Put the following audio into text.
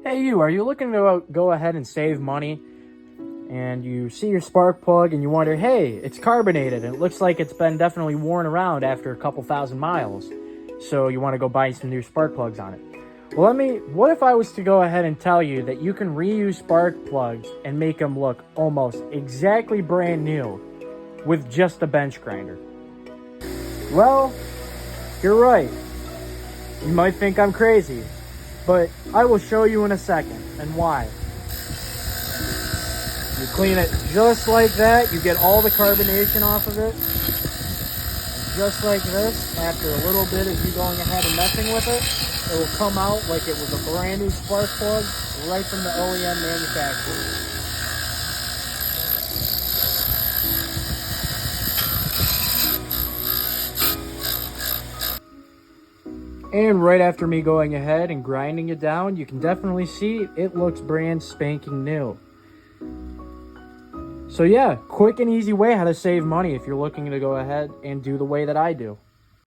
Hey you, are you looking to go ahead and save money and you see your spark plug and you wonder, hey, it's carbonated and it looks like it's been definitely worn around after a couple thousand miles, so you want to go buy some new spark plugs on it. Well, what if I was to go ahead and tell you that you can reuse spark plugs and make them look almost exactly brand new with just a bench grinder? Well, you're right. You might think I'm crazy, but I will show you in a second, and why. You clean it just like that, you get all the carbonation off of it, just like this. After a little bit of you going ahead and messing with it, it will come out like it was a brand new spark plug right from the OEM manufacturer. And right after me going ahead and grinding it down, you can definitely see it looks brand spanking new. So yeah, quick and easy way how to save money if you're looking to go ahead and do the way that I do.